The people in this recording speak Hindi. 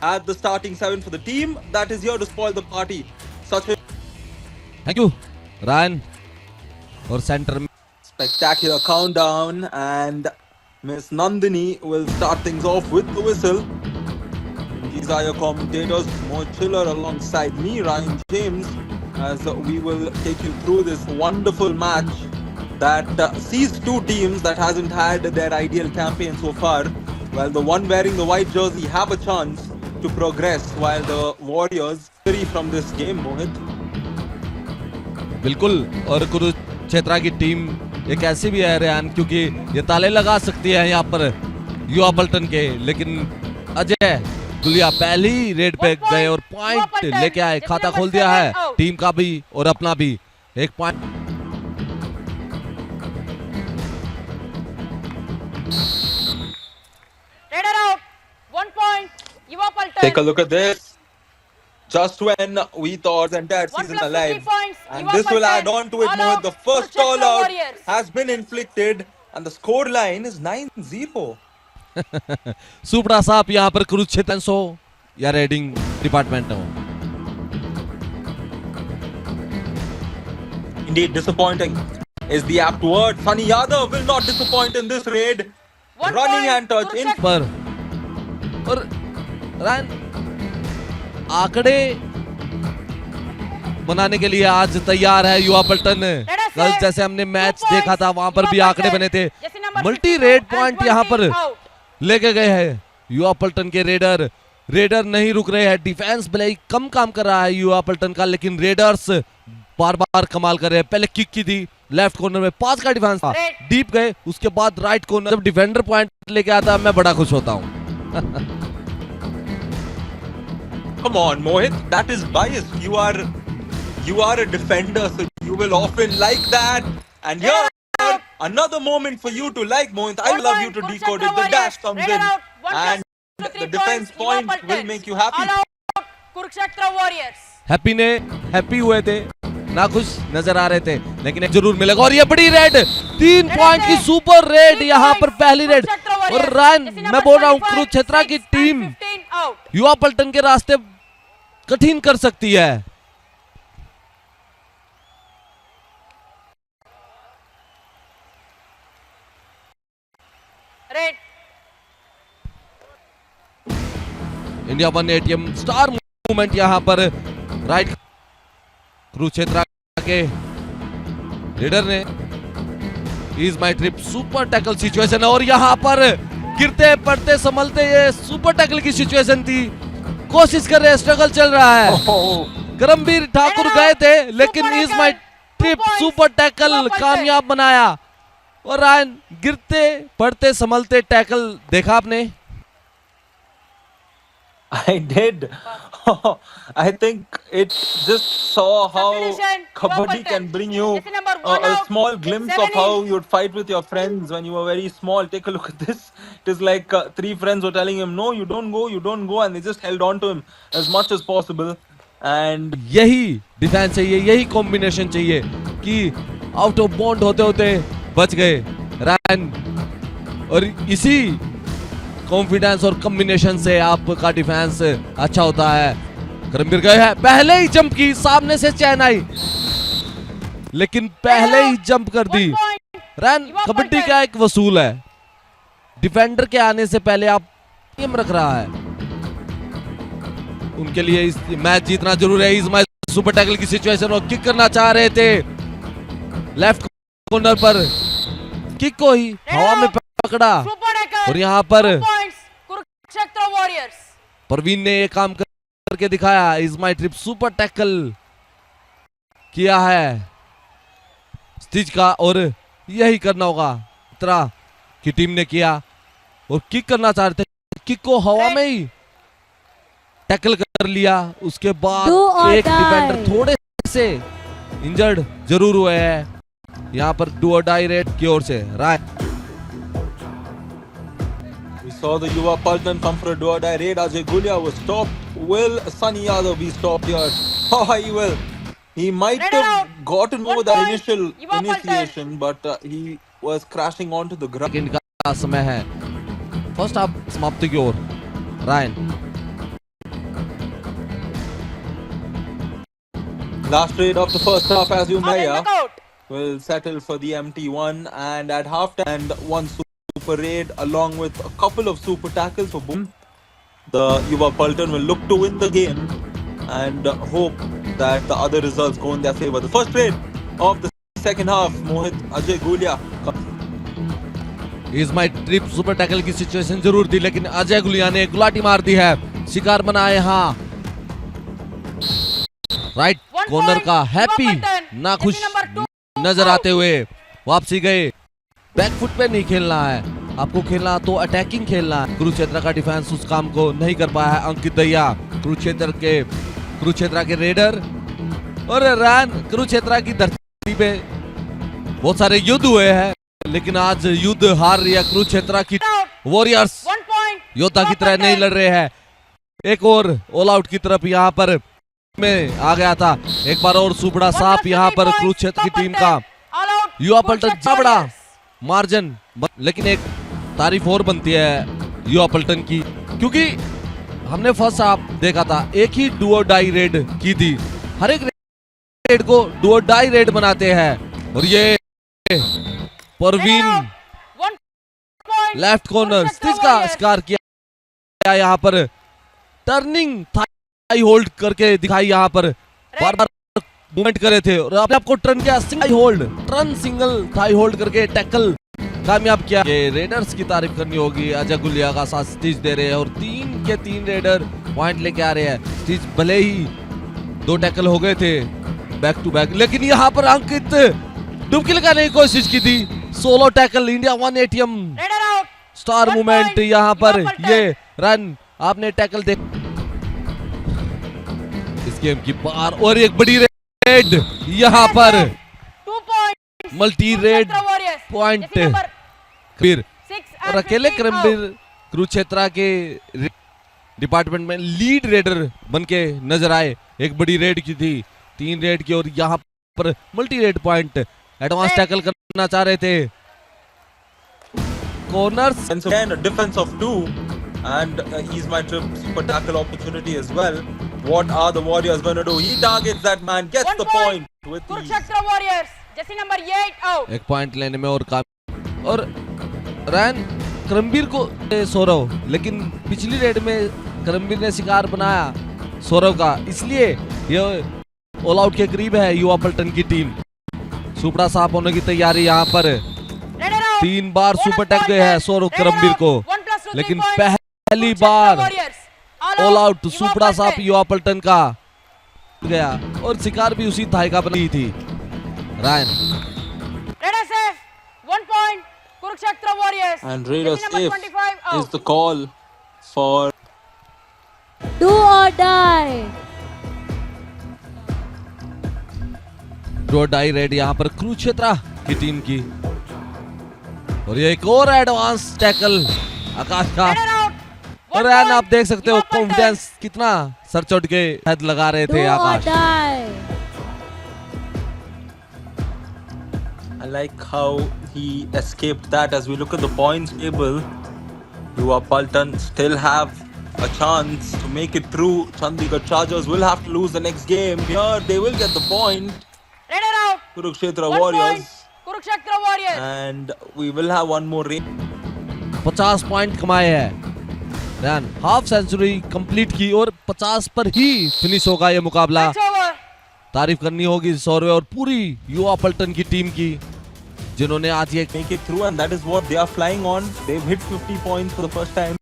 at the starting 7 for the team that is here to spoil the party. Such a Thank you, Ryan. और सेंटर में spectacular countdown, and Miss Nandini will start things off with the whistle. These are your commentators, Mo Chiller alongside me, Ryan James, as we will take you through this wonderful match that sees two teams that hasn't had their ideal campaign so far. While the one wearing the white jersey have a chance to progress, while the Warriors free from this game, Mohit. बिल्कुल, और कुरुक्षेत्र की टीम एक ऐसी भी है रेहान, क्योंकि ये ताले लगा सकती है यहाँ पर युवा पलटन के, लेकिन अजय गुलिया पहली रेड पे गए और पॉइंट लेके आए, खाता खोल दिया है टीम का भी और अपना भी। एक point Take a look at this. Just when we thought the entire season alive, and this will add on to it, Mohit. The first all out has been inflicted, and the score line is 9-0. सुपड़ा साहब यहाँ पर कुरुक्षेत्र हो या रेडिंग डिपार्टमेंट हो। Indeed, disappointing is the apt word. Sunny Yadav will not disappoint in this raid. Running and touch in पर और रायन आंकड़े बनाने के लिए आज तैयार है युवा पलटन। कल जैसे हमने मैच देखा था वहां पर भी आंकड़े बने थे। मल्टी रेड पॉइंट यहां पर लेके गए हैं युवा पलटन के रेडर। रेडर नहीं रुक रहे हैं, डिफेंस भले ही कम काम कर रहा है युवा पलटन का, लेकिन रेडर्स बार बार कमाल कर रहे हैं। पहले किक की थी लेफ्ट कॉर्नर में, 5 का डिफेंस था, डीप गए, उसके बाद राइट कॉर्नर जब डिफेंडर पॉइंट लेके आता मैं बड़ा खुश होता हूं। Come on, Mohit, that is biased. You are a defender, so you will often like that. And here, another moment for you to like, Mohit. I love you to decode it. The dash comes in, and the defense point will make you happy. Kurukshetra warriors happy हुए थे, ना खुश नजर आ रहे थे, लेकिन एक जरूर मिलेगा। और ये बड़ी रेड, 3 पॉइंट की सुपर रेड यहाँ पर पहली रेड। और रायन, मैं बोल रहा हूँ कुरुक्षेत्र की टीम युवा पलटन के रास्ते कठिन कर सकती है। Red India 1 ATM star movement यहाँ पर राइट कुरुक्षेत्र के रेडर ने is my trip super tackle situation, और यहाँ पर गिरते पड़ते संभलते ये सुपर टैकल की सिचुएशन थी। कोशिश कर रहे, स्ट्रगल चल रहा है। करमवीर ठाकुर गए थे, लेकिन is my trip super tackle कामयाब बनाया। और रायन, गिरते पड़ते संभलते टैकल देखा आपने? I did. I think it just saw how Kabaddi can bring you a small glimpse of how you'd fight with your friends when you were very small. Take a look at this. It is like 3 friends were telling him, no, you don't go, and they just held on to him as much as possible. And यही डिफेंस चाहिए, यही कॉम्बिनेशन चाहिए कि आउट ऑफ बाउंड होते होते बच गए रायन। और इसी कॉन्फिडेंस और कॉम्बिनेशन से आपका डिफेंस अच्छा होता है। करमवीर गए हैं, पहले ही जंप की, सामने से चैन आई, लेकिन पहले ही जंप कर दी। रन कबड्डी का एक वसूल है, डिफेंडर के आने से पहले आप गेम रख रहा है। उनके लिए इस मैच जीतना जरूरी है। इस मैच सुपर टैकल की सिचुएशन और किक करना चाह रहे थे लेफ्ट कॉर्नर पर, किक को ही हवा में पकड़ा। और यहाँ पर कुरुक्षेत्र वॉरियर्स परवीन ने ये काम करके दिखाया। Is my trip super tackle किया है स्टिच का, और यही करना होगा तरह की टीम ने किया। और किक करना चाह रहे थे, किक को हवा में ही टैकल कर लिया। उसके बाद एक डिफेंडर थोड़े से इंजर्ड जरूर हुए हैं। यहाँ पर डू और डाई रेड की ओर से राय। we saw the Yuva Paltan come for a do-or-die raid. Ajay Gulia was stopped. Will Sunny Yadav be stopped here? Oh, he will. He might have gotten over the initial initiation, but he was crashing onto the ground. Second का समय है, फर्स्ट हाफ समाप्ति की ओर। Ryan Last trade of the first half, as you Out and may, duck out. will settle for the empty one, and at halftime, and one super raid along with a couple of super tackles for boom. The Yuva Pulton will look to win the game and hope that the other results go in their favor. The first raid of the second half, Mohit Ajay Gulia. Is my trip super tackle की सिचुएशन जरूर थी, लेकिन अजय गुलिया ने गुलाटी मार दी है, शिकार बनाए यहाँ राइट कॉर्नर का। हैप्पी नाखुश नजर आते हुए वापसी गए। बैकफुट पे नहीं खेलना है आपको, खेलना तो अटैकिंग खेलना है। कुरुक्षेत्र का डिफेंस उस काम को नहीं कर पाया है। अंकित दहिया कुरुक्षेत्र के रेडर और रैन। कुरुक्षेत्र की धरती पे बहुत सारे युद्ध हुए हैं, लेकिन आज युद्ध हार रही है कुरुक्षेत्र की वॉरियर्स। 1 point. योद्धा की तरह नहीं लड़ रहे हैं। एक और ऑल आउट की तरफ यहाँ पर में आ गया था। एक बार और सुबड़ा साफ यहाँ पर कुरुक्षेत्र की टीम का। All out. युवा पलटन Kurukshetra जबड़ा Warriors. मार्जिन, लेकिन एक तारीफ और बनती है युवा पलटन की, क्योंकि हमने फर्स्ट हाफ देखा था, एक ही डू और डाई रेड की थी। हर एक रेड को डू और डाई रेड बनाते हैं। और ये Parveen 1 point. Left corner Kurukshetra stitch का Warriors. शिकार किया यहाँ पर। टर्निंग थाई होल्ड करके दिखाई यहाँ पर, बार बार मूवमेंट करे थे और अपने आपको टर्न किया। सिंगल थाई होल्ड करके टैकल कामयाब किया। ये रेडर्स की तारीफ करनी होगी। अजय गुलिया का साथ स्टिच दे रहे हैं और 3 के 3 रेडर पॉइंट लेके आ रहे हैं। स्टिच भले ही 2 टैकल हो गए थे बैक टू बैक, लेकिन यहाँ पर अंकित डुबकी लगाने की कोशिश की थी। Solo tackle, India 1 ATM Raider out. Star 1 movement point. यहाँ पर। युवा पलटन. ये रन आपने टैकल देख इस गेम की बार, और एक बड़ी रेड यहाँ पर 2 points. Multi red Kurukshetra Warriors. Point Jersey number फिर 6 और and अकेले 15 क्रमबीर out. कुरुक्षेत्र के डिपार्टमेंट में लीड रेडर बनके नजर आए। एक बड़ी रेड की थी, 3 रेड की, और यहाँ पर multi red point. Advance tackle करना चाह रहे थे corners. And so again, a defense of 2, and he's my trip super tackle opportunity as well. What are the Warriors going to do? He targets that man, gets 1 the point. point with ease. Kurukshetra Warriors. Jersey number 8 out. एक पॉइंट लेने में और काम। और रैन करमबीर को सौरव, लेकिन पिछली रेड में करमबीर ने शिकार बनाया सौरव का, इसलिए ये ऑल आउट के करीब है युवा पलटन की टीम। सुपड़ा साफ होने की तैयारी यहाँ पर। Raider out. 3 बार Bonus सुपर टैक point गए हैं है. Saurav Raider Karambir out. को, 1+2 लेकिन 3 points. पहली Kurukshetra बार Warriors. ऑल आउट युवा सुपड़ा साफ पलटन. युवा पलटन का गया, और शिकार भी उसी थाई का बनी थी। Ryan Raider safe. 1 point. Kurukshetra Warriors. And Raider Jersey number safe 25 is out. the call for Do or die. Do die raid यहाँ पर कुरुक्षेत्र की टीम की। और ये एक और एडवांस टैकल आकाश का। Raider out. और 1 यार आप point. देख सकते हो युवा पलटन. कॉन्फिडेंस कितना सर चढ़ के हेड लगा रहे Do थे or Akash. die. I like how he escaped that. As we look at the points table, Yuva Pulton still have a chance to make it through. Chandigarh Chargers will have to lose the next game. Here they will get the point. Raider out. Kurukshetra 1 Warriors. point. Kurukshetra Warriors. And we will have one more raid. 50 point कमाए हैं। रन हाफ सेंचुरी कंप्लीट की और 50 पर ही फिनिश होगा ये मुकाबला। Match over. तारीफ करनी होगी सौरव और पूरी युवा पलटन की टीम की, जिन्होंने आज ये Make it through, and that is what they are flying on. They've hit 50 points for the first time.